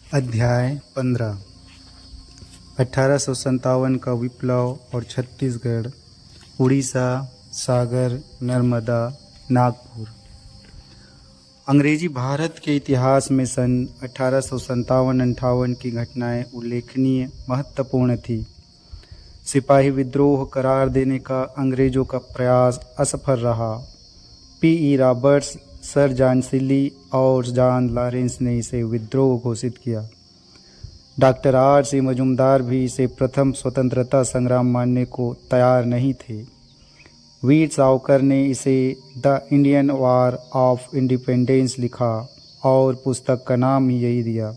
अध्याय 15। 1857 का विप्लव और छत्तीसगढ़, उड़ीसा, सागर, नर्मदा, नागपुर। अंग्रेजी भारत के इतिहास में सन 1857-58 की घटनाएं उल्लेखनीय महत्वपूर्ण थी। सिपाही विद्रोह करार देने का अंग्रेजों का प्रयास असफल रहा। P.E. रॉबर्ट्स, सर जॉन सिली और जॉन लॉरेंस ने इसे विद्रोह घोषित किया। Doctor R.C. मजुमदार भी इसे प्रथम स्वतंत्रता संग्राम मानने को तैयार नहीं थे। वीर सावरकर ने इसे the Indian war of independence लिखा और पुस्तक का नाम ही यही दिया।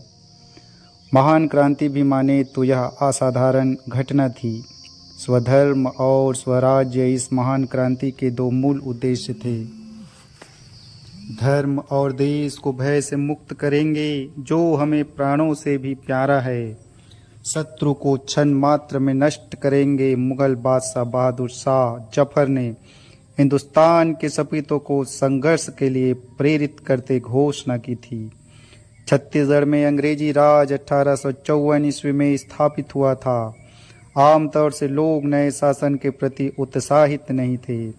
महान क्रांति भी माने तो यह असाधारण घटना थी। स्वधर्म और स्वराज्य इस महान क्रांति के दो मूल उद्देश्य थे। धर्म और देश को भय से मुक्त करेंगे जो हमें प्राणों से भी प्यारा है। शत्रु को क्षण मात्र में नष्ट करेंगे। मुगल बादशाह बहादुर शाह जफर ने हिंदुस्तान के सपूतों को संघर्ष के लिए प्रेरित करते घोषणा की थी। छत्तीसगढ़ में अंग्रेजी राज 1854 ईस्वी में स्थापित हुआ था। आमतौर से लोग नए शासन के प्रति उत्साहित नहीं थे।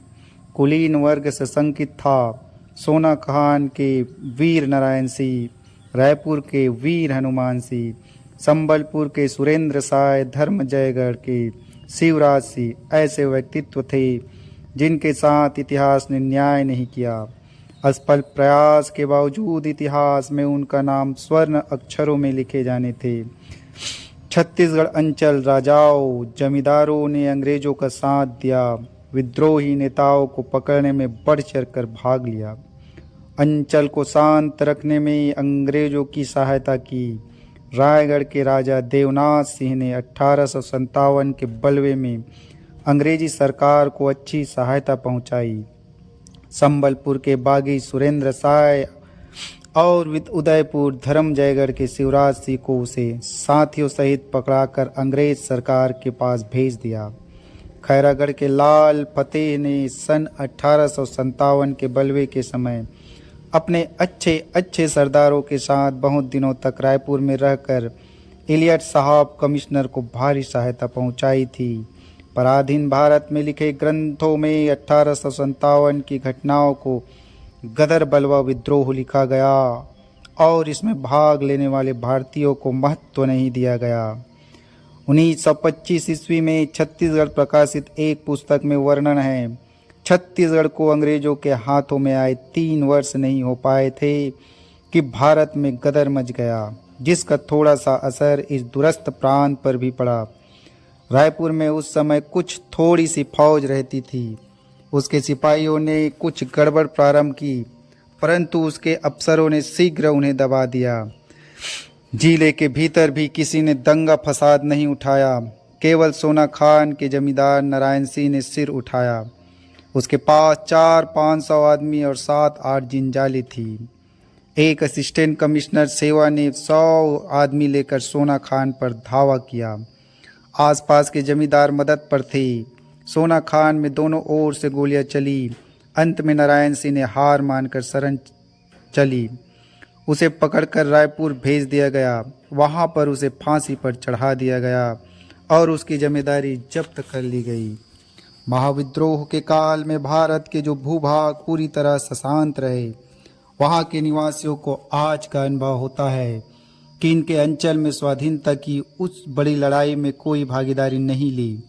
कुलीन वर्ग सशंकित था। सोना खान के वीर नारायण सिंह, रायपुर के वीर हनुमान सिंह, संबलपुर के सुरेंद्र साय, धर्मजयगढ़ के शिवराज सिंह ऐसे व्यक्तित्व थे जिनके साथ इतिहास ने न्याय नहीं किया। असफल प्रयास के बावजूद इतिहास में उनका नाम स्वर्ण अक्षरों में लिखे जाने थे। छत्तीसगढ़ अंचल राजाओं, जमींदारों ने अंग्रेजों का साथ दिया। विद्रोही नेताओं को पकड़ने में बढ़ चढ़ कर भाग लिया। अंचल को शांत रखने में अंग्रेजों की सहायता की। रायगढ़ के राजा देवनाथ सिंह ने 1857 के बलवे में अंग्रेजी सरकार को अच्छी सहायता पहुंचाई। संबलपुर के बागी सुरेंद्र साय और उदयपुर धर्मजयगढ़ के शिवराज सिंह को उसे साथियों सहित पकड़ाकर अंग्रेज सरकार के पास भेज दिया। खैरागढ़ के लाल फतेह ने सन 1857 के बलवे के समय अपने अच्छे सरदारों के साथ बहुत दिनों तक रायपुर में रहकर इलियट साहब कमिश्नर को भारी सहायता पहुंचाई थी। पराधीन भारत में लिखे ग्रंथों में 1857 की घटनाओं को गदर बलवा विद्रोह लिखा गया और इसमें भाग लेने वाले भारतीयों को महत्व नहीं दिया गया। 1925 ईस्वी में छत्तीसगढ़ प्रकाशित एक पुस्तक में वर्णन है, छत्तीसगढ़ को अंग्रेजों के हाथों में आए 3 वर्ष नहीं हो पाए थे कि भारत में गदर मच गया, जिसका थोड़ा सा असर इस दूरस्थ प्रांत पर भी पड़ा। रायपुर में उस समय कुछ थोड़ी सी फौज रहती थी। उसके सिपाहियों ने कुछ गड़बड़ प्रारंभ की, परंतु उसके अफसरों ने शीघ्र उन्हें दबा दिया। जिले के भीतर भी किसी ने दंगा फसाद नहीं उठाया। केवल सोना खान के जमींदार नारायण सिंह ने सिर उठाया। उसके पास 400-500 आदमी और 7-8 जिंजाली थी। एक असिस्टेंट कमिश्नर सेवा ने 100 आदमी लेकर सोना खान पर धावा किया। आसपास के जमींदार मदद पर थे। सोना खान में दोनों ओर से गोलियां चली। अंत में नारायण सिंह ने हार मानकर शरण चली। उसे पकड़कर रायपुर भेज दिया गया। वहां पर उसे फांसी पर चढ़ा दिया गया और उसकी जमींदारी जब्त कर ली गई। महाविद्रोह के काल में भारत के जो भूभाग पूरी तरह शांत रहे, वहां के निवासियों को आज का अनुभव होता है कि इनके अंचल में स्वाधीनता की उस बड़ी लड़ाई में कोई भागीदारी नहीं ली।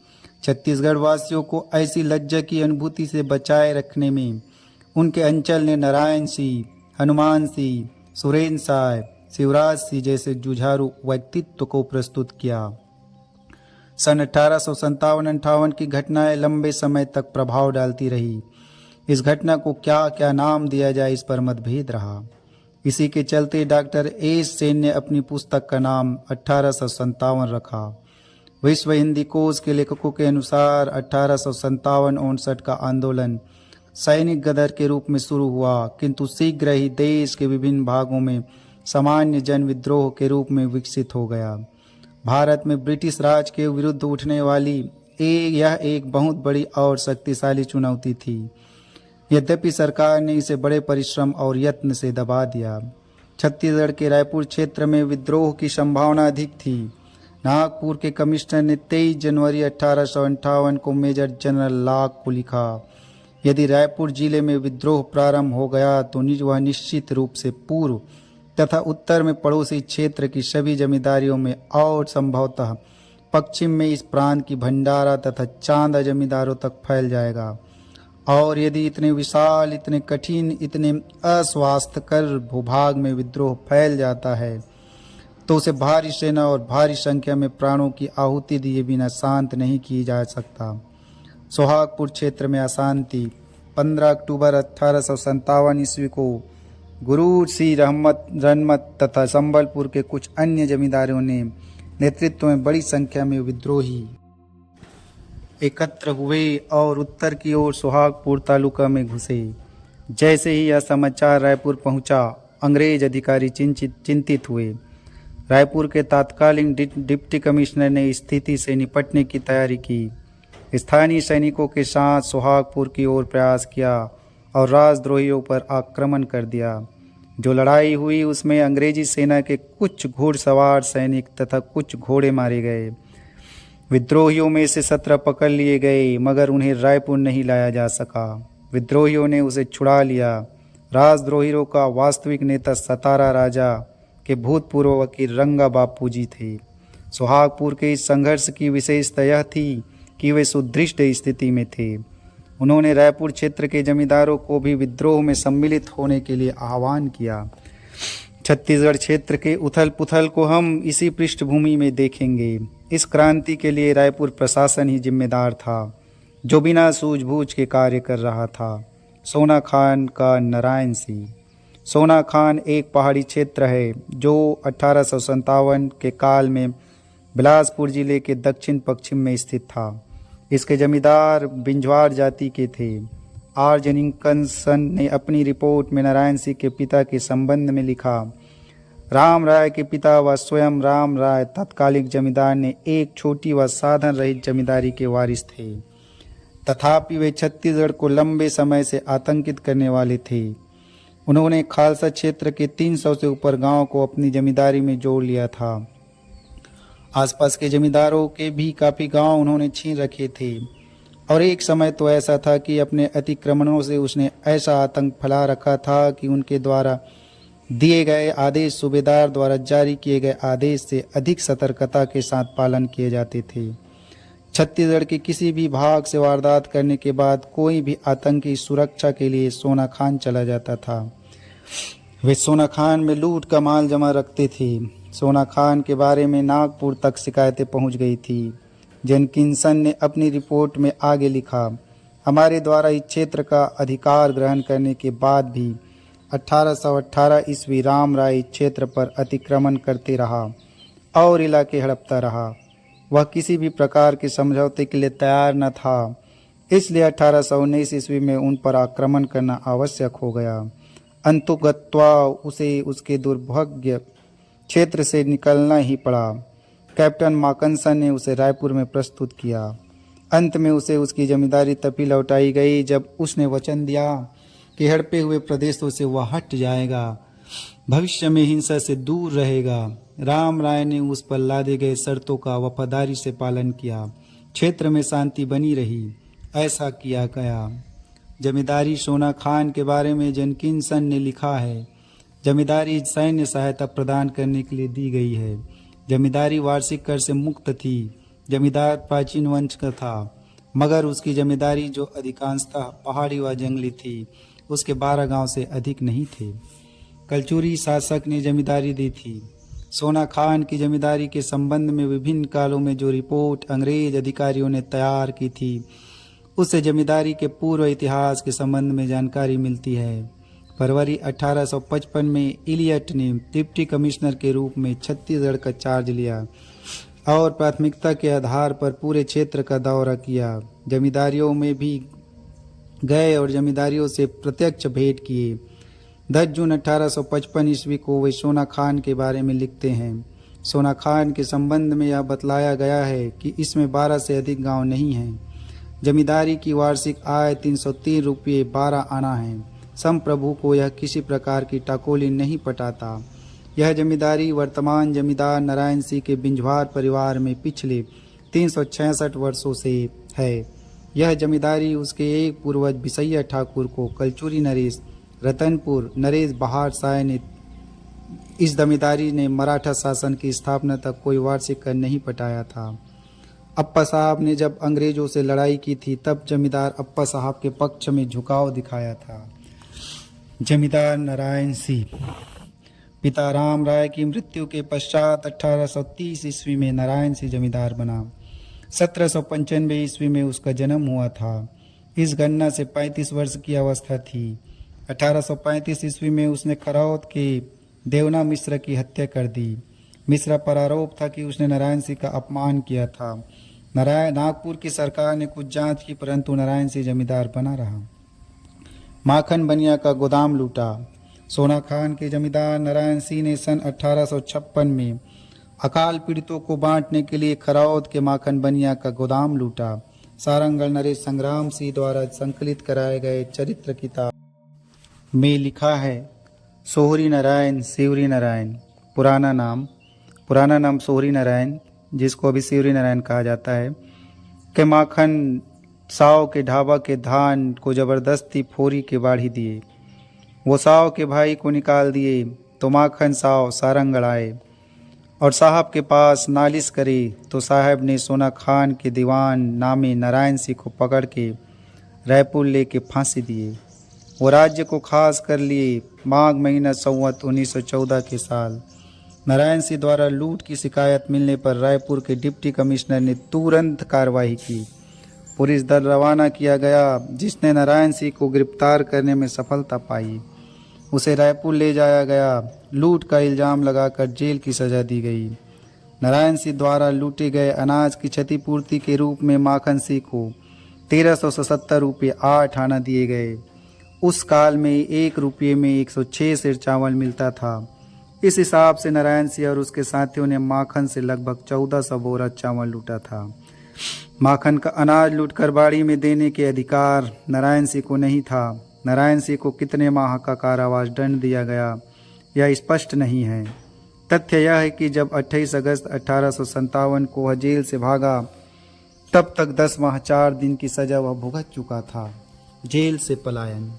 छत्तीसगढ़ वासियों को ऐसी लज्जा की अनुभूति से बचाए रखने में उनके अंचल ने नारायण सिंह, हनुमान सिंह, सुरेंद्र साय, शिवराज सिंह जैसे जुझारू व्यक्तित्व को प्रस्तुत किया। सन 1857-58 की घटनाएं लंबे समय तक प्रभाव डालती रही। इस घटना को क्या क्या नाम दिया जाए, इस पर मतभेद रहा। इसी के चलते डॉक्टर एस सेन ने अपनी पुस्तक का नाम 1857 रखा। विश्व हिंदी कोश के लेखकों के अनुसार 1857-59 का आंदोलन सैनिक गदर के रूप में शुरू हुआ, किंतु शीघ्र ही देश के विभिन्न भागों में सामान्य जन विद्रोह के रूप में विकसित हो गया। भारत में ब्रिटिश राज के विरुद्ध उठने वाली यह एक बहुत बड़ी और शक्तिशाली चुनौती थी। यद्यपि सरकार ने इसे बड़े परिश्रम और यत्न से दबा दिया। छत्तीसगढ़ के रायपुर क्षेत्र में विद्रोह की संभावना अधिक थी। नागपुर के कमिश्नर ने 23 जनवरी 1858 को मेजर जनरल लॉक को लिखा, यदि रायपुर जिले में विद्रोह प्रारंभ हो गया तो वह निश्चित रूप से पूर्व तथा उत्तर में पड़ोसी क्षेत्र की सभी जमींदारियों में और संभवतः पश्चिम में इस प्रांत की भंडारा तथा चांदा जमींदारों तक फैल जाएगा। और यदि इतने विशाल, इतने कठिन, इतने अस्वास्थ्यकर भूभाग में विद्रोह फैल जाता है तो उसे भारी सेना और भारी संख्या में प्राणों की आहुति दिए बिना शांत नहीं की जा सकता। सोहागपुर क्षेत्र में अशांति 15 अक्टूबर 1857 ईस्वी को गुरु श्री रनमत तथा संबलपुर के कुछ अन्य जमींदारों ने नेतृत्व में बड़ी संख्या में विद्रोही एकत्र हुए और उत्तर की ओर सोहागपुर तालुका में घुसे। जैसे ही यह समाचार रायपुर पहुंचा, अंग्रेज अधिकारी चिंतित हुए। रायपुर के तत्कालीन डिप्टी कमिश्नर ने स्थिति से निपटने की तैयारी की। स्थानीय सैनिकों के साथ सोहागपुर की ओर प्रयास किया और राजद्रोहियों पर आक्रमण कर दिया। जो लड़ाई हुई उसमें अंग्रेजी सेना के कुछ घुड़सवार सैनिक तथा कुछ घोड़े मारे गए। विद्रोहियों में से 17 पकड़ लिए गए, मगर उन्हें रायपुर नहीं लाया जा सका। विद्रोहियों ने उसे छुड़ा लिया। राजद्रोहियों का वास्तविक नेता सतारा राजा के भूतपूर्व वकील रंगा बापू जी थे। सोहागपुर के इस संघर्ष की विशेषता यह थी कि वे सुदृढ़ स्थिति में थे। उन्होंने रायपुर क्षेत्र के जमींदारों को भी विद्रोह में सम्मिलित होने के लिए आह्वान किया। छत्तीसगढ़ क्षेत्र के उथल पुथल को हम इसी पृष्ठभूमि में देखेंगे। इस क्रांति के लिए रायपुर प्रशासन ही जिम्मेदार था, जो बिना सूझबूझ के कार्य कर रहा था। सोना खान का नारायण सिंह। सोना खान एक पहाड़ी क्षेत्र है जो 1857 के काल में बिलासपुर जिले के दक्षिण पश्चिम में स्थित था। इसके जमींदार बिंजवाड़ जाति के थे। आर जेनिंगसन ने अपनी रिपोर्ट में नारायण सिंह के पिता के संबंध में लिखा, राम राय के पिता व स्वयं राम राय तत्कालिक जमींदार ने एक छोटी व साधन रहित जमींदारी के वारिस थे। तथापि वे छत्तीसगढ़ को लंबे समय से आतंकित करने वाले थे। उन्होंने खालसा क्षेत्र के 300 से ऊपर गांव को अपनी जमींदारी में जोड़ लिया था। आसपास के जमींदारों के भी काफ़ी गांव उन्होंने छीन रखे थे और एक समय तो ऐसा था कि अपने अतिक्रमणों से उसने ऐसा आतंक फैला रखा था कि उनके द्वारा दिए गए आदेश सूबेदार द्वारा जारी किए गए आदेश से अधिक सतर्कता के साथ पालन किए जाते थे। छत्तीसगढ़ के किसी भी भाग से वारदात करने के बाद कोई भी आतंकी सुरक्षा के लिए सोना खान चला जाता था। वे सोना खान में लूट का माल जमा रखते थे। सोना खान के बारे में नागपुर तक शिकायतें पहुंच गई थी। जेनकिंसन ने अपनी रिपोर्ट में आगे लिखा, हमारे द्वारा इस क्षेत्र का अधिकार ग्रहण करने के बाद भी 1818 ईस्वी राम राय इस क्षेत्र पर अतिक्रमण करते रहा और इलाके हड़पता रहा। वह किसी भी प्रकार के समझौते के लिए तैयार न था, इसलिए 1819 ईस्वी में उन पर आक्रमण करना आवश्यक हो गया। अंतुगत्वा उसे उसके दुर्भाग्य क्षेत्र से निकलना ही पड़ा। कैप्टन माकनसन ने उसे रायपुर में प्रस्तुत किया। अंत में उसे उसकी जमींदारी तभी लौटाई गई जब उसने वचन दिया कि हड़पे हुए प्रदेशों से वह हट जाएगा, भविष्य में हिंसा से दूर रहेगा। राम राय ने उस पर लादे गए शर्तों का वफादारी से पालन किया। क्षेत्र में शांति बनी रही। ऐसा किया गया। जमींदारी सोना खान के बारे में जेनकिंसन ने लिखा है, जमींदारी सैन्य सहायता प्रदान करने के लिए दी गई है। जमींदारी वार्षिक कर से मुक्त थी। जमींदार प्राचीन वंश का था, मगर उसकी जमींदारी जो अधिकांशतः पहाड़ी व जंगली थी, उसके 12 गांव से अधिक नहीं थे। कलचुरी शासक ने जमींदारी दी थी। सोना खान की जमींदारी के संबंध में विभिन्न कालों में जो रिपोर्ट अंग्रेज अधिकारियों ने तैयार की थी, उससे जमींदारी के पूर्व इतिहास के संबंध में जानकारी मिलती है। फरवरी 1855 में इलियट ने डिप्टी कमिश्नर के रूप में छत्तीसगढ़ का चार्ज लिया और प्राथमिकता के आधार पर पूरे क्षेत्र का दौरा किया। जमींदारियों में भी गए और जमींदारियों से प्रत्यक्ष भेंट किए। 10 जून 1855 ईस्वी को वे सोना खान के बारे में लिखते हैं। सोना खान के संबंध में यह बतलाया गया है कि इसमें 12 से अधिक गांव नहीं हैं। जमींदारी की वार्षिक आय 303 रुपये 12 आना है। संप्रभु को यह किसी प्रकार की टाकोली नहीं पटाता। यह जमींदारी वर्तमान जमींदार नारायण सिंह के बिंजवार परिवार में पिछले 366 वर्षों से है। यह जमींदारी उसके एक पूर्वज बिसैया ठाकुर को कलचुरी नरेश रतनपुर नरेश बहार साय ने इस जमींदारी ने मराठा शासन की स्थापना तक कोई वार्षिक कर नहीं पटाया था। अप्पा साहब ने जब अंग्रेजों से लड़ाई की थी तब जमींदार अप्पा साहब के पक्ष में झुकाव दिखाया था। जमींदार नारायण सिंह पिता राम राय की मृत्यु के पश्चात 1830 ईस्वी में नारायण सिंह जमींदार बना। 1795 ईस्वी में उसका जन्म हुआ था। इस गणना से 35 वर्ष की अवस्था थी। 1835 ईस्वी में उसने खरौद के देवना मिश्र की हत्या कर दी। मिश्रा पर आरोप था कि उसने नारायण सिंह का अपमान किया था। नागपुर की सरकार ने कुछ जांच की परंतु नारायण सिंह जमींदार बना रहा। माखन बनिया का गोदाम लूटा। सोना खान के जमींदार नारायण सिंह ने सन 1856 में अकाल पीड़ितों को बांटने के लिए खरौद के माखन बनिया का गोदाम लूटा। सारंगढ़ नरेश संग्राम सिंह द्वारा संकलित कराए गए चरित्र किताब में लिखा है सोहरी नारायण सिवरी नारायण पुराना नाम सोहरी नारायण, जिसको अभी सिवरी नारायण कहा जाता है, के माखन साव के ढाबा के धान को जबरदस्ती फोरी के बाढ़ी दिए। वो साव के भाई को निकाल दिए तो माखन साव सारंगढ़ आए और साहब के पास नालिश करी तो साहब ने सोना खान के दीवान नामे नारायण सिंह को पकड़ के रायपुर लेके फांसी दिए। वो राज्य को खास कर लिए। माघ महीना संवत 1914 के साल नारायण सिंह द्वारा लूट की शिकायत मिलने पर रायपुर के डिप्टी कमिश्नर ने तुरंत कार्रवाई की। पुलिस दल रवाना किया गया जिसने नारायण सिंह को गिरफ्तार करने में सफलता पाई। उसे रायपुर ले जाया गया। लूट का इल्जाम लगाकर जेल की सजा दी गई। नारायण सिंह द्वारा लूटे गए अनाज की क्षतिपूर्ति के रूप में माखन सिंह को 1377 रुपये 8 आना दिए गए। उस काल में 1 रुपये में 106 सेर चावल मिलता था। इस हिसाब से नारायण सिंह और उसके साथियों ने माखन से लगभग 1400 बोरा चावल लूटा था। माखन का अनाज लूटकर बाड़ी में देने के अधिकार नारायण सिंह को नहीं था। नारायण सिंह को कितने माह का कारावास दंड दिया गया यह स्पष्ट नहीं है। तथ्य यह है कि जब 28 अगस्त 1857 को वह जेल से भागा तब तक 10 माह 4 दिन की सजा वह भुगत चुका था। जेल से पलायन।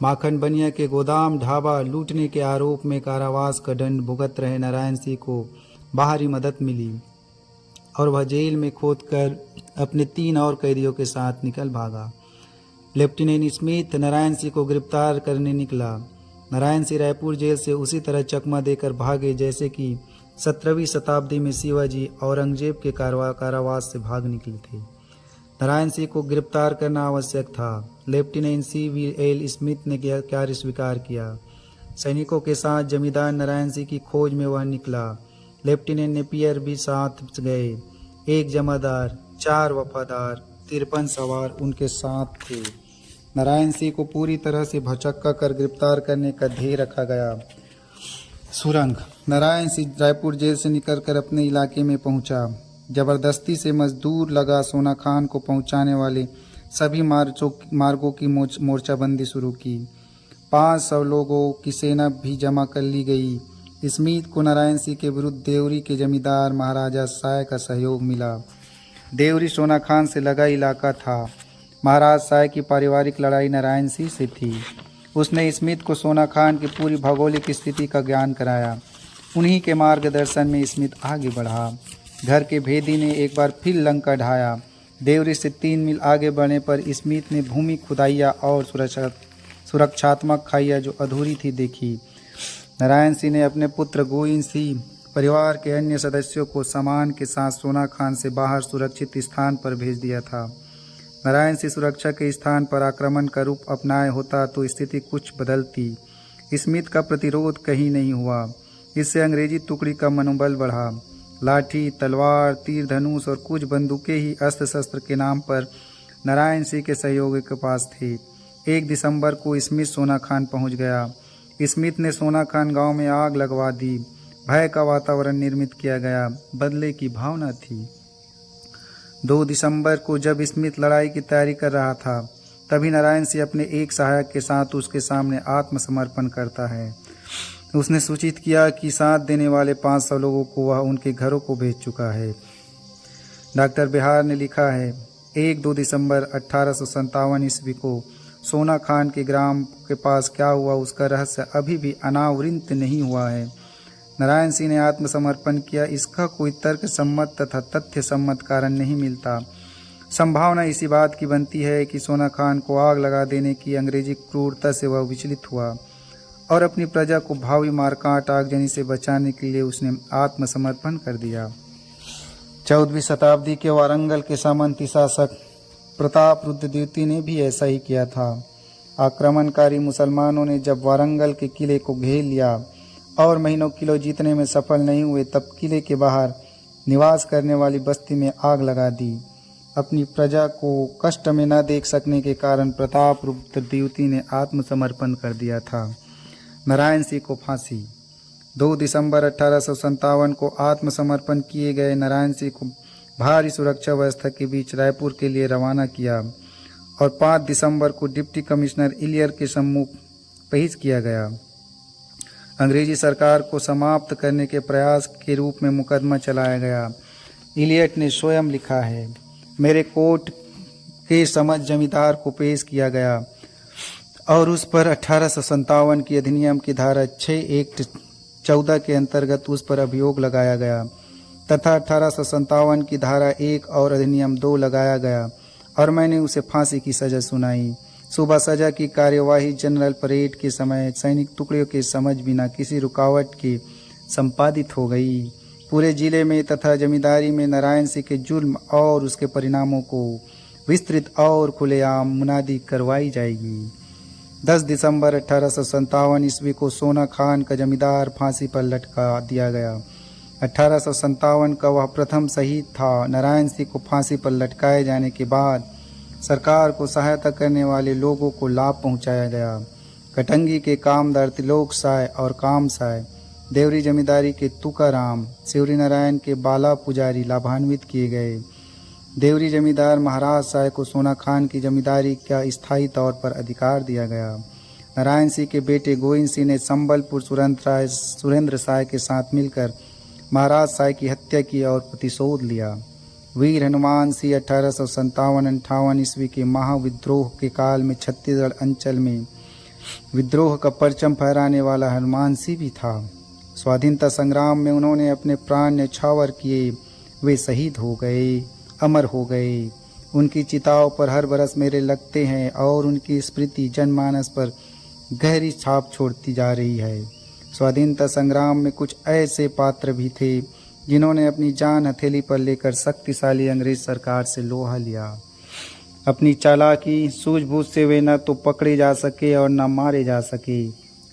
माखन बनिया के गोदाम ढाबा लूटने के आरोप में कारावास का दंड भुगत रहे नारायण सिंह को बाहरी मदद मिली और वह जेल में खोदकर अपने 3 और कैदियों के साथ निकल भागा। लेफ्टिनेंट स्मिथ नारायण सिंह को गिरफ्तार करने निकला। नारायण सिंह रायपुर जेल से उसी तरह चकमा देकर भागे जैसे कि 17वीं शताब्दी में शिवाजी औरंगजेब के कारावास से भाग निकले थे। नारायण सिंह को गिरफ्तार करना आवश्यक था। Lieutenant C.V.L. स्मिथ ने कार्य स्वीकार किया। सैनिकों के साथ जमींदार नारायण सिंह की खोज में वह निकला। लेफ्टिनेंट ने पियर भी साथ गए। 1 जमादार, 4 वफादार, 53 सवार उनके साथ थे। नारायण सिंह को पूरी तरह से भचक्का कर गिरफ्तार करने का ध्येय रखा गया। सुरंग। नारायण सिंह रायपुर जेल से निकलकर अपने इलाके में पहुंचा। जबरदस्ती से मजदूर लगा सोना खान को पहुंचाने वाले सभी मार्गों की मोर्चाबंदी शुरू की। 500 लोगों की सेना भी जमा कर ली गई। स्मिथ को नारायण सिंह के विरुद्ध देवरी के जमींदार महाराजा साय का सहयोग मिला। देवरी सोना खान से लगा इलाका था। महाराज साय की पारिवारिक लड़ाई नारायण सिंह से थी। उसने स्मिथ को सोना खान की पूरी भौगोलिक स्थिति का ज्ञान कराया। उन्हीं के मार्गदर्शन में स्मिथ आगे बढ़ा। घर के भेदी ने एक बार फिर लंका ढाया। देवरी से 3 मील आगे बढ़ने पर स्मिथ ने भूमि खुदाइया और सुरक्षात्मक खाइया जो अधूरी थी देखी। नारायण सिंह ने अपने पुत्र गोविंद सिंह परिवार के अन्य सदस्यों को सामान के साथ सोना खान से बाहर सुरक्षित स्थान पर भेज दिया था। नारायण सिंह सुरक्षा के स्थान पर आक्रमण का रूप अपनाए होता तो स्थिति कुछ बदलती। स्मिथ का प्रतिरोध कहीं नहीं हुआ। इससे अंग्रेजी टुकड़ी का मनोबल बढ़ा। लाठी, तलवार, तीर धनुष और कुछ बंदूकें ही अस्त्र शस्त्र के नाम पर नारायण सिंह के सहयोगियों के पास थे। 1 दिसंबर को स्मिथ सोना खान पहुंच गया। स्मिथ ने सोना खान गांव में आग लगवा दी। भय का वातावरण निर्मित किया गया। बदले की भावना थी। 2 दिसंबर को जब स्मिथ लड़ाई की तैयारी कर रहा था तभी नारायण सिंह अपने एक सहायक के साथ उसके सामने आत्मसमर्पण करता है। उसने सूचित किया कि साथ देने वाले 500 लोगों को वह उनके घरों को भेज चुका है। डॉक्टर बिहार ने लिखा है, 1-2 दिसंबर 1857 ईस्वी को सोना खान के ग्राम के पास क्या हुआ उसका रहस्य अभी भी अनावृत नहीं हुआ है। नारायण सिंह ने आत्मसमर्पण किया, इसका कोई तर्क सम्मत तथा तथ्य सम्मत कारण नहीं मिलता। संभावना इसी बात की बनती है कि सोना खान को आग लगा देने की अंग्रेजी क्रूरता से वह विचलित हुआ और अपनी प्रजा को भावी मारकाट आगजनी से बचाने के लिए उसने आत्मसमर्पण कर दिया। 14वीं शताब्दी के वारंगल के सामंती शासक प्रतापरुद्र द्वितीय ने भी ऐसा ही किया था। आक्रमणकारी मुसलमानों ने जब वारंगल के किले को घेर लिया और महीनों किलो जीतने में सफल नहीं हुए, तब किले के बाहर निवास करने वाली बस्ती में आग लगा दी। अपनी प्रजा को कष्ट में न देख सकने के कारण प्रतापरुद्र द्वितीय ने आत्मसमर्पण कर दिया था। नारायण सिंह को फांसी। 2 दिसंबर 1857 को आत्मसमर्पण किए गए नारायण सिंह को भारी सुरक्षा व्यवस्था के बीच रायपुर के लिए रवाना किया और 5 दिसंबर को डिप्टी कमिश्नर इलियर के सम्मुख पेश किया गया। अंग्रेजी सरकार को समाप्त करने के प्रयास के रूप में मुकदमा चलाया गया। इलियट ने स्वयं लिखा है, मेरे कोर्ट के समझ जमींदार को पेश किया गया और उस पर 1857 की अधिनियम की धारा 6 एक्ट 14 के अंतर्गत उस पर अभियोग लगाया गया तथा 1857 की धारा 1 और अधिनियम 2 लगाया गया और मैंने उसे फांसी की सजा सुनाई। सुबह सजा की कार्यवाही जनरल परेड के समय सैनिक टुकड़ियों के समझ बिना किसी रुकावट के संपादित हो गई। पूरे जिले में तथा जमींदारी में नारायण सिंह के जुल्म और उसके परिणामों को विस्तृत और खुलेआम मुनादी करवाई जाएगी। 10 दिसंबर 1857 ईस्वी को सोना खान का जमींदार फांसी पर लटका दिया गया। 1857 का वह प्रथम शहीद था। नारायण सिंह को फांसी पर लटकाए जाने के बाद सरकार को सहायता करने वाले लोगों को लाभ पहुंचाया गया। कटंगी के कामदार त्रिलोक साय और काम साय, देवरी जमींदारी के तुकाराम, शिवरी नारायण के बाला पुजारी लाभान्वित किए गए। देवरी जमींदार महाराज साय को सोना खान की जमींदारी का स्थायी तौर पर अधिकार दिया गया। नारायण सिंह के बेटे गोविंद सिंह ने संबलपुर सुरेंद्र साय के साथ मिलकर महाराज साय की हत्या की और प्रतिशोध लिया। वीर हनुमान सिंह 1857-58 ईस्वी के महाविद्रोह के काल में छत्तीसगढ़ अंचल में विद्रोह का परचम फहराने वाला हनुमान सिंह भी था। स्वाधीनता संग्राम में उन्होंने अपने प्राण न्यौछावर किए। वे शहीद हो गए, अमर हो गए। उनकी चिताओं पर हर बरस मेरे लगते हैं और उनकी स्मृति जनमानस पर गहरी छाप छोड़ती जा रही है। स्वाधीनता संग्राम में कुछ ऐसे पात्र भी थे जिन्होंने अपनी जान हथेली पर लेकर शक्तिशाली अंग्रेज सरकार से लोहा लिया। अपनी चालाकी सूझबूझ से वे न तो पकड़े जा सके और न मारे जा सके।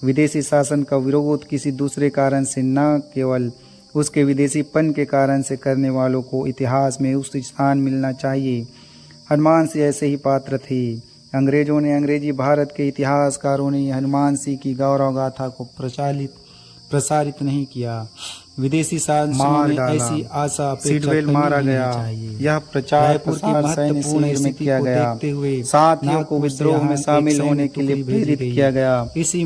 विदेशी शासन का विरोध किसी दूसरे कारण से न केवल उसके विदेशीपन के कारण से करने वालों को इतिहास में उस स्थान मिलना चाहिए। हनुमान सिंह ऐसे ही पात्र थे। अंग्रेजों ने, अंग्रेजी भारत के इतिहासकारों ने हनुमान सिंह की गौरव गाथा को प्रसारित नहीं किया। विदेशी शासकों ने ऐसी आशा सिडवेल मारा गया। यह प्रचार प्रसार सैन्य शिविर में किया गया। साथियों को विद्रोह में शामिल होने के लिए प्रेरित किया गया,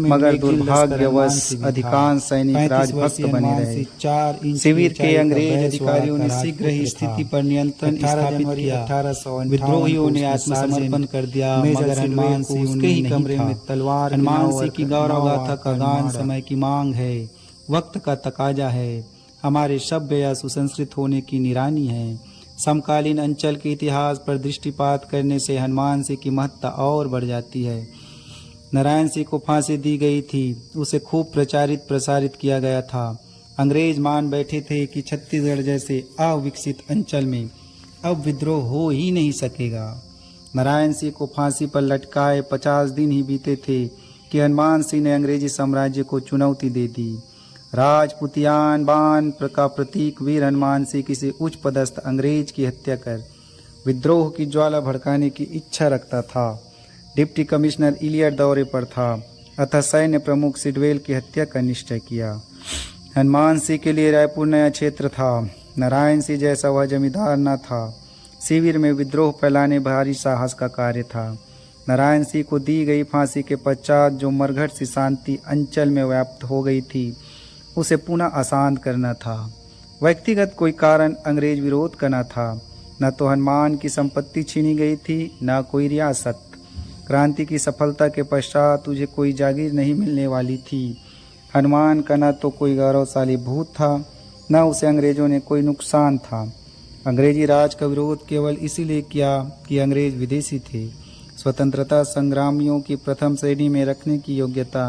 मगर दुर्भाग्यवश अधिकांश सैनिक राजभक्त बने रहे। शिविर के अंग्रेज अधिकारियों ने शीघ्र ही स्थिति पर नियंत्रण स्थापित किया। विद्रोहियों ने आत्मसमर्पण कर दिया, मगर हनुमान सिंह उसके ही कमरे में तलवार। हनुमान सिंह की गौरव गाथा का गान समय की मांग है, वक्त का तकाजा है, हमारे सभ्य या सुसंस्कृत होने की निरानी है। समकालीन अंचल के इतिहास पर दृष्टिपात करने से हनुमान सिंह की महत्ता और बढ़ जाती है। नारायण सिंह को फांसी दी गई थी, उसे खूब प्रसारित किया गया था। अंग्रेज मान बैठे थे कि छत्तीसगढ़ जैसे अविकसित अंचल में अब विद्रोह हो ही नहीं सकेगा। नारायण सिंह को फांसी पर लटकाए 50 दिन ही बीते थे कि हनुमान सिंह ने अंग्रेजी साम्राज्य को चुनौती दे दी। राजपुतियान बान का प्रतीक वीर हनुमान सिंह किसी उच्च पदस्थ अंग्रेज की हत्या कर विद्रोह की ज्वाला भड़काने की इच्छा रखता था। डिप्टी कमिश्नर इलियट दौरे पर था, अतः सैन्य प्रमुख सिडवेल की हत्या का निश्चय किया। हनुमान सिंह के लिए रायपुर नया क्षेत्र था। नारायण सिंह जैसा वह जमींदार न था। शिविर में विद्रोह फैलाने भारी साहस का कार्य था। नारायण सिंह को दी गई फांसी के पश्चात जो मरघट सी शांति अंचल में व्याप्त हो गई थी, उसे पुनः अशांत करना था। व्यक्तिगत कोई कारण अंग्रेज विरोध का न था। न तो हनुमान की संपत्ति छीनी गई थी, न कोई रियासत। क्रांति की सफलता के पश्चात तुझे कोई जागीर नहीं मिलने वाली थी। हनुमान का न तो कोई गौरवशाली भूत था, न उसे अंग्रेजों ने कोई नुकसान था। अंग्रेजी राज का विरोध केवल इसीलिए किया कि अंग्रेज विदेशी थे। स्वतंत्रता संग्रामियों की प्रथम श्रेणी में रखने की योग्यता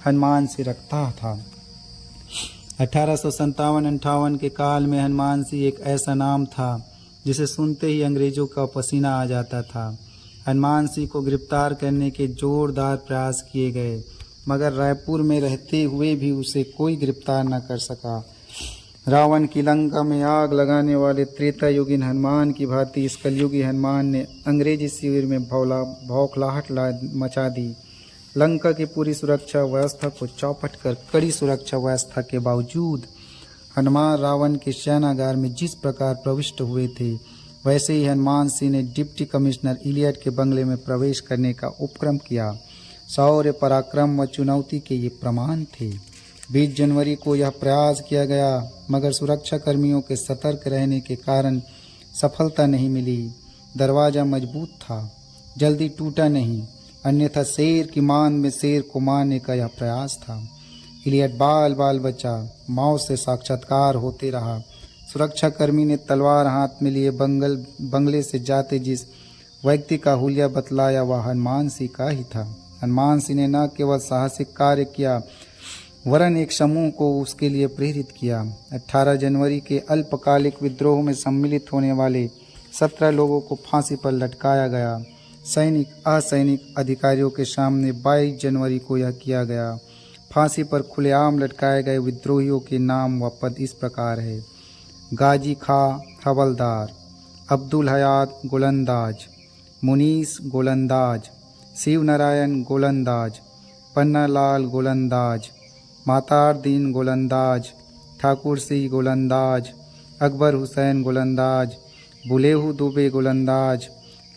हनुमान सिंह रखता था। 1857-58 के काल में हनुमान सिंह एक ऐसा नाम था जिसे सुनते ही अंग्रेजों का पसीना आ जाता था। हनुमान सिंह को गिरफ्तार करने के जोरदार प्रयास किए गए, मगर रायपुर में रहते हुए भी उसे कोई गिरफ्तार न कर सका। रावण की लंका में आग लगाने वाले त्रेता युगीन हनुमान की भांति इस कलयुगी हनुमान ने अंग्रेजी शिविर में भौखलाहट मचा दी। लंका की पूरी सुरक्षा व्यवस्था को चौपट कर कड़ी सुरक्षा व्यवस्था के बावजूद हनुमान रावण के शयनागार में जिस प्रकार प्रविष्ट हुए थे, वैसे ही हनुमान सिंह ने डिप्टी कमिश्नर इलियट के बंगले में प्रवेश करने का उपक्रम किया। शौर्य, पराक्रम व चुनौती के ये प्रमाण थे। 20 जनवरी को यह प्रयास किया गया, मगर सुरक्षा कर्मियों के सतर्क रहने के कारण सफलता नहीं मिली। दरवाज़ा मजबूत था, जल्दी टूटा नहीं, अन्यथा शेर की मान में शेर को मारने का यह प्रयास था। इलियट बाल बाल बचा, मौत से साक्षात्कार होते रहा। सुरक्षा कर्मी ने तलवार हाथ में लिए बंगले से जाते जिस व्यक्ति का हुलिया बतलाया वह हनुमान सिंह का ही था। हनुमान सिंह ने न केवल साहसिक कार्य किया, वरन एक समूह को उसके लिए प्रेरित किया। 18 जनवरी के अल्पकालिक विद्रोह में सम्मिलित होने वाले 17 लोगों को फांसी पर लटकाया गया। सैनिक असैनिक अधिकारियों के सामने 22 जनवरी को यह किया गया। फांसी पर खुलेआम लटकाए गए विद्रोहियों के नाम व पद इस प्रकार है: गाजी खा हवलदार, अब्दुल हयात गोलंदाज, मुनीस गोलंदाज, शिव नारायण गोलंदाज, पन्नालाल गोलंदाज, मातार दीन गोलंदाज, ठाकुर सिंह गोलंदाज, अकबर हुसैन गोलंदाज, बुलेहू दुबे गोलंदाज,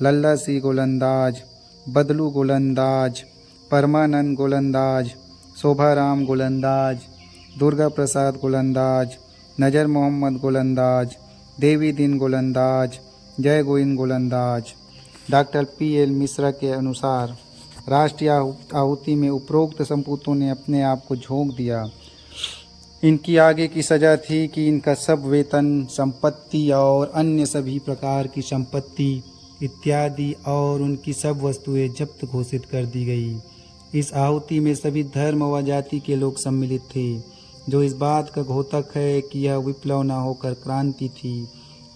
लल्ला सिंह गोलंदाज, बदलू गोलंदाज, परमानंद गोलंदाज, शोभाराम गोलंदाज, दुर्गा प्रसाद गोलंदाज, नजर मोहम्मद गोलंदाज, देवी दीन गोलंदाज, जय गोविंद गोलंदाज। Doctor P.L. मिश्रा के अनुसार राष्ट्रीय आहुति में उपरोक्त संपूतों ने अपने आप को झोंक दिया। इनकी आगे की सजा थी कि इनका सब वेतन, संपत्ति और अन्य सभी प्रकार की संपत्ति इत्यादि और उनकी सब वस्तुएं जब्त घोषित कर दी गई। इस आहुति में सभी धर्म व जाति के लोग सम्मिलित थे, जो इस बात का घोतक है कि यह विप्लव न होकर क्रांति थी,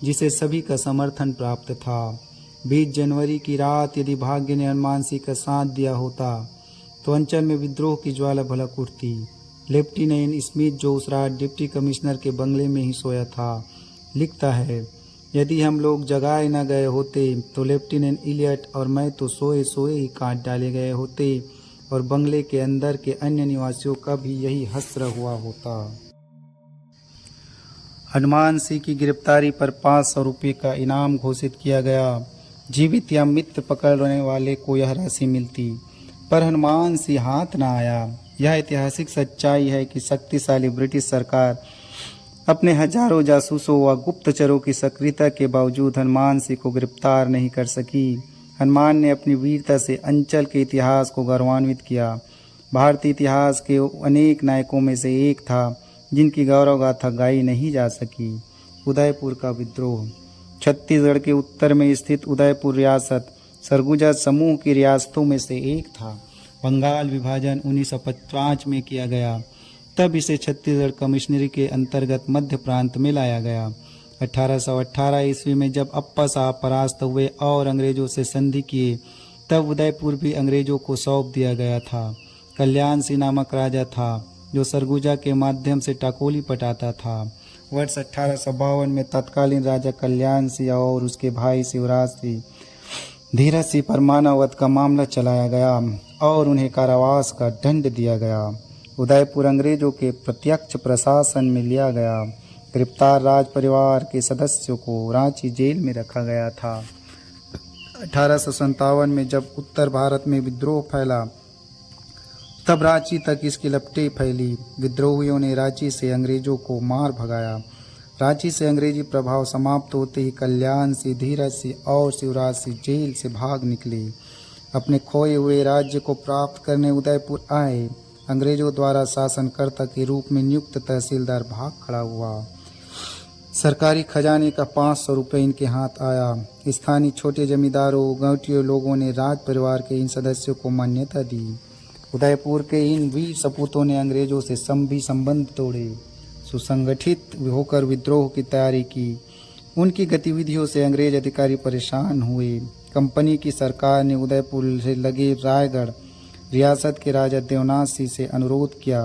जिसे सभी का समर्थन प्राप्त था। 20 जनवरी की रात यदि भाग्य ने हनुमान सिंह का साथ दिया होता तो अंचल में विद्रोह की ज्वाला भड़क उठती। लेफ्टिनेंट स्मिथ, जो उस रात डिप्टी कमिश्नर के बंगले में ही सोया था, लिखता है, यदि हम लोग जगाए न गए होते तो लेफ्टिनेंट इलियट और मैं तो सोए सोए ही काट डाले गए होते और बंगले के अंदर के अन्य निवासियों का भी यही हश्र हुआ होता। हनुमान सिंह की गिरफ्तारी पर 500 रुपये का इनाम घोषित किया गया। जीवित या मित्र पकड़ने वाले को यह राशि मिलती, पर हनुमान सिंह हाथ न आया। यह ऐतिहासिक सच्चाई है कि शक्तिशाली ब्रिटिश सरकार अपने हजारों जासूसों व गुप्तचरों की सक्रियता के बावजूद हनुमान सिंह को गिरफ्तार नहीं कर सकी। हनुमान ने अपनी वीरता से अंचल के इतिहास को गौरवान्वित किया। भारतीय इतिहास के अनेक नायकों में से एक था जिनकी गौरव गाथा गाई नहीं जा सकी। उदयपुर का विद्रोह। छत्तीसगढ़ के उत्तर में स्थित उदयपुर रियासत सरगुजा समूह की रियासतों में से एक था। बंगाल विभाजन 1905 में किया गया, तब इसे छत्तीसगढ़ कमिश्नरी के अंतर्गत मध्य प्रांत में लाया गया। 1818 ईस्वी में जब अप्पा साहब परास्त हुए और अंग्रेजों से संधि किए, तब उदयपुर भी अंग्रेजों को सौंप दिया गया था। कल्याण सिंह नामक राजा था जो सरगुजा के माध्यम से टाकोली पटाता था। वर्ष 1852 में तत्कालीन राजा कल्याण सिंह और उसके भाई शिवराज सिंह धीरज सिंह पर मानववध का मामला चलाया गया और उन्हें कारावास का दंड दिया गया। उदयपुर अंग्रेजों के प्रत्यक्ष प्रशासन में लिया गया। गिरफ्तार राज परिवार के सदस्यों को रांची जेल में रखा गया था। 1857 में जब उत्तर भारत में विद्रोह फैला तब रांची तक इसकी लपटें फैली। विद्रोहियों ने रांची से अंग्रेजों को मार भगाया। रांची से अंग्रेजी प्रभाव समाप्त होते ही कल्याण सिंह, धीरज सिंह और शिवराज सिंह जेल से भाग निकले। अपने खोए हुए राज्य को प्राप्त करने उदयपुर आए। अंग्रेजों द्वारा शासनकर्ता के रूप में नियुक्त तहसीलदार भाग खड़ा हुआ। सरकारी खजाने का 500 रुपये इनके हाथ आया। स्थानीय छोटे जमींदारों, गांवटियों लोगों ने राज परिवार के इन सदस्यों को मान्यता दी। उदयपुर के इन वीर सपूतों ने अंग्रेजों से भी संबंध तोड़े, सुसंगठित होकर विद्रोह की तैयारी की। उनकी गतिविधियों से अंग्रेज अधिकारी परेशान हुए। कंपनी की सरकार ने उदयपुर से लगे रायगढ़ रियासत के राजा देवनाथ सिंह से अनुरोध किया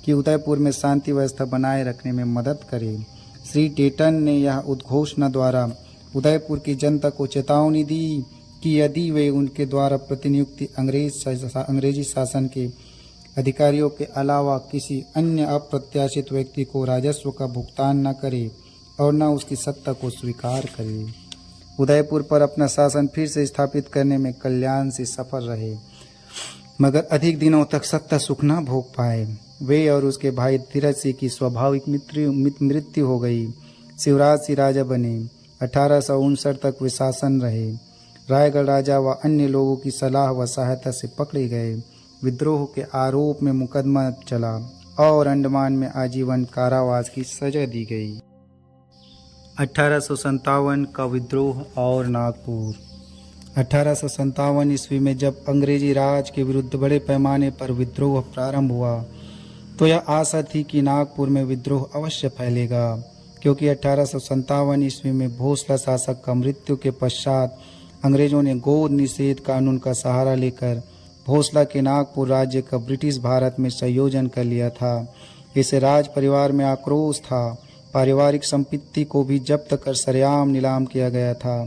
कि उदयपुर में शांति व्यवस्था बनाए रखने में मदद करे। श्री टेटन ने यह उद्घोषणा द्वारा उदयपुर की जनता को चेतावनी दी कि यदि वे उनके द्वारा प्रतिनियुक्ति अंग्रेजी शासन के अधिकारियों के अलावा किसी अन्य अप्रत्याशित व्यक्ति को राजस्व का भुगतान न करे और न उसकी सत्ता को स्वीकार करे। उदयपुर पर अपना शासन फिर से स्थापित करने में कल्याण से सफल रहे, मगर अधिक दिनों तक सत्ता सुख न भोग पाए। वे और उसके भाई धीरज सिंह की स्वाभाविक मृत्यु हो गई। शिवराज सिंह राजा बने। 1859 तक वे शासन रहे। रायगढ़ राजा व अन्य लोगों की सलाह व सहायता से पकड़े गए। विद्रोह के आरोप में मुकदमा चला और अंडमान में आजीवन कारावास की सजा दी गई। 1857 का विद्रोह और नागपुर। 1857 ईस्वी में जब अंग्रेजी राज के विरुद्ध बड़े पैमाने पर विद्रोह प्रारंभ हुआ तो यह आशा थी कि नागपुर में विद्रोह अवश्य फैलेगा, क्योंकि 1857 ईस्वी में भोसला शासक का मृत्यु के पश्चात अंग्रेजों ने गोद निषेध कानून का सहारा लेकर भोसला के नागपुर राज्य का ब्रिटिश भारत में संयोजन कर लिया था। इसे राज परिवार में आक्रोश था। पारिवारिक संपत्ति को भी जब्त कर सरेआम नीलाम किया गया था।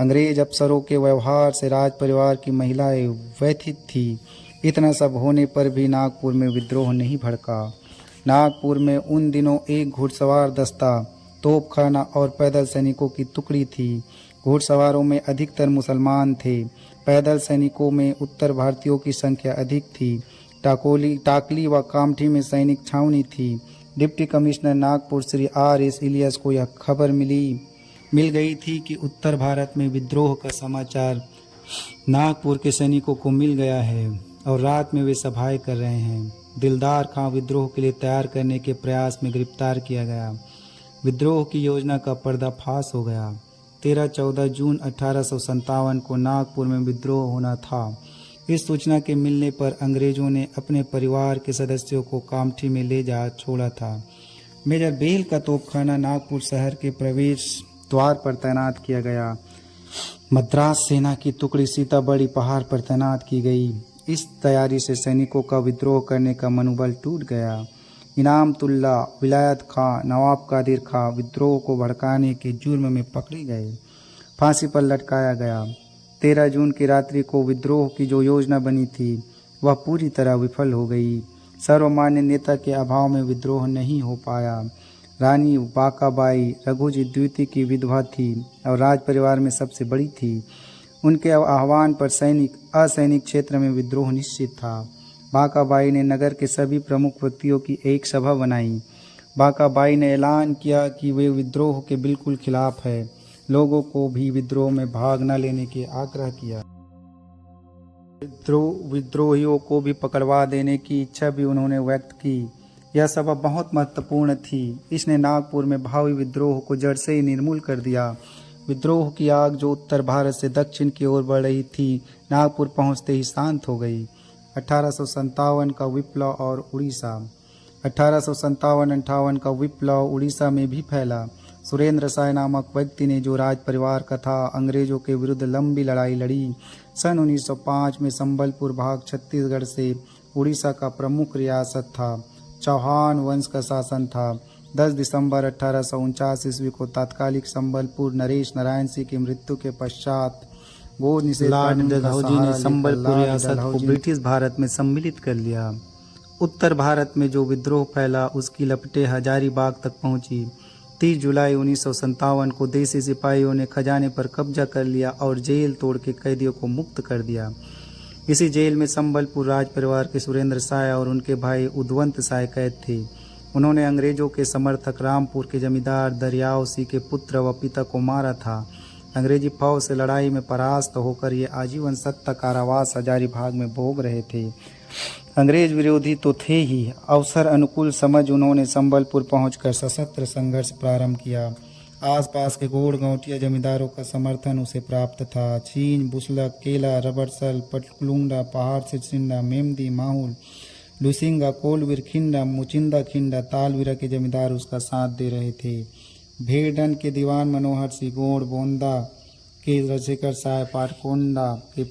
अंग्रेज अफसरों के व्यवहार से राज परिवार की महिलाएं व्यथित थी। इतना सब होने पर भी नागपुर में विद्रोह नहीं भड़का। नागपुर में उन दिनों एक घुड़सवार दस्ता, तोपखाना और पैदल सैनिकों की टुकड़ी थी। घुड़सवारों में अधिकतर मुसलमान थे। पैदल सैनिकों में उत्तर भारतीयों की संख्या अधिक थी। टाकली व कामठी में सैनिक छावनी थी। Deputy commissioner Nagpur Shri R.S. Elias को यह खबर मिल गई थी कि उत्तर भारत में विद्रोह का समाचार नागपुर के सैनिकों को मिल गया है और रात में वे सभाएं कर रहे हैं। दिलदार खां विद्रोह के लिए तैयार करने के प्रयास में गिरफ्तार किया गया। विद्रोह की योजना का पर्दाफाश हो गया। 13-14 जून 1857 को नागपुर में विद्रोह होना था। इस सूचना के मिलने पर अंग्रेजों ने अपने परिवार के सदस्यों को कामठी में ले जा छोड़ा था। मेजर बेल का तोपखाना नागपुर शहर के प्रवेश द्वार पर तैनात किया गया। मद्रास सेना की टुकड़ी सीताबड़ी पहाड़ पर तैनात की गई। इस तैयारी से सैनिकों का विद्रोह करने का मनोबल टूट गया। इनामतुल्ला, विलायत खां, नवाब कादिर खां विद्रोह को भड़काने के जुर्म में पकड़े गए, फांसी पर लटकाया गया। 13 जून की रात्रि को विद्रोह की जो योजना बनी थी वह पूरी तरह विफल हो गई। सर्वमान्य नेता के अभाव में विद्रोह नहीं हो पाया। रानी बाकाबाई रघुजी द्वितीय की विधवा थी और राज परिवार में सबसे बड़ी थी। उनके आह्वान पर असैनिक क्षेत्र में विद्रोह निश्चित था। बाकाबाई ने नगर के सभी प्रमुख व्यक्तियों की एक सभा बनाई। बाकाबाई ने ऐलान किया कि वे विद्रोह के बिल्कुल खिलाफ है। लोगों को भी विद्रोह में भाग न लेने के आग्रह किया। विद्रोहियों को भी पकड़वा देने की इच्छा भी उन्होंने व्यक्त की। यह सभा बहुत महत्वपूर्ण थी। इसने नागपुर में भावी विद्रोह को जड़ से ही निर्मूल कर दिया। विद्रोह की आग जो उत्तर भारत से दक्षिण की ओर बढ़ रही थी, नागपुर पहुंचते ही शांत हो गई। 1857 का विप्लव और उड़ीसा। 1857-58 का विप्लव उड़ीसा में भी फैला। सुरेंद्र साय नामक व्यक्ति ने जो राज परिवार का था, अंग्रेजों के विरुद्ध लंबी लड़ाई लड़ी। सन 1905 में संबलपुर भाग छत्तीसगढ़ से उड़ीसा का प्रमुख रियासत था। चौहान वंश का शासन था। 10 दिसंबर 1849 ईस्वी को तात्कालिक संबलपुर नरेश नारायण सिंह की मृत्यु के पश्चात गोद निषेध कानून का सहारा लेकर संबलपुर रियासत को ब्रिटिश भारत में सम्मिलित कर लिया। उत्तर भारत में जो विद्रोह फैला उसकी लपटें हजारीबाग तक पहुंची। 30 जुलाई 1957 को देसी सिपाहियों ने खजाने पर कब्जा कर लिया और जेल तोड़ के कैदियों को मुक्त कर दिया। इसी जेल में संबलपुर राज परिवार के सुरेंद्र साय और उनके भाई उद्वंत साय कैद थे। उन्होंने अंग्रेजों के समर्थक रामपुर के जमींदार दरियाव सिंह के पुत्र व पिता को मारा था। अंग्रेजी फौज से लड़ाई में परास्त होकर ये आजीवन सत्ता कारावास हजारीबाग में भोग रहे थे। अंग्रेज विरोधी तो थे ही, अवसर अनुकूल समझ उन्होंने संबलपुर पहुंचकर सशस्त्र संघर्ष प्रारंभ किया। आसपास के गोड़ गौटिया जमींदारों का समर्थन उसे प्राप्त था। छीन, बुसलक, केला, रबरसल, पटकुलुंडा, पहाड़ से सिंडा, मेमदी, माहुल, लुसिंगा, कोलवीर खिंडा, मुचिंदा खिंडा, तालवीरा के जमींदार उसका साथ दे रहे थे। भेड़न के दीवान मनोहर सिंह, गोड़, बोंदा के रसिकर साय, पाटकोंडा के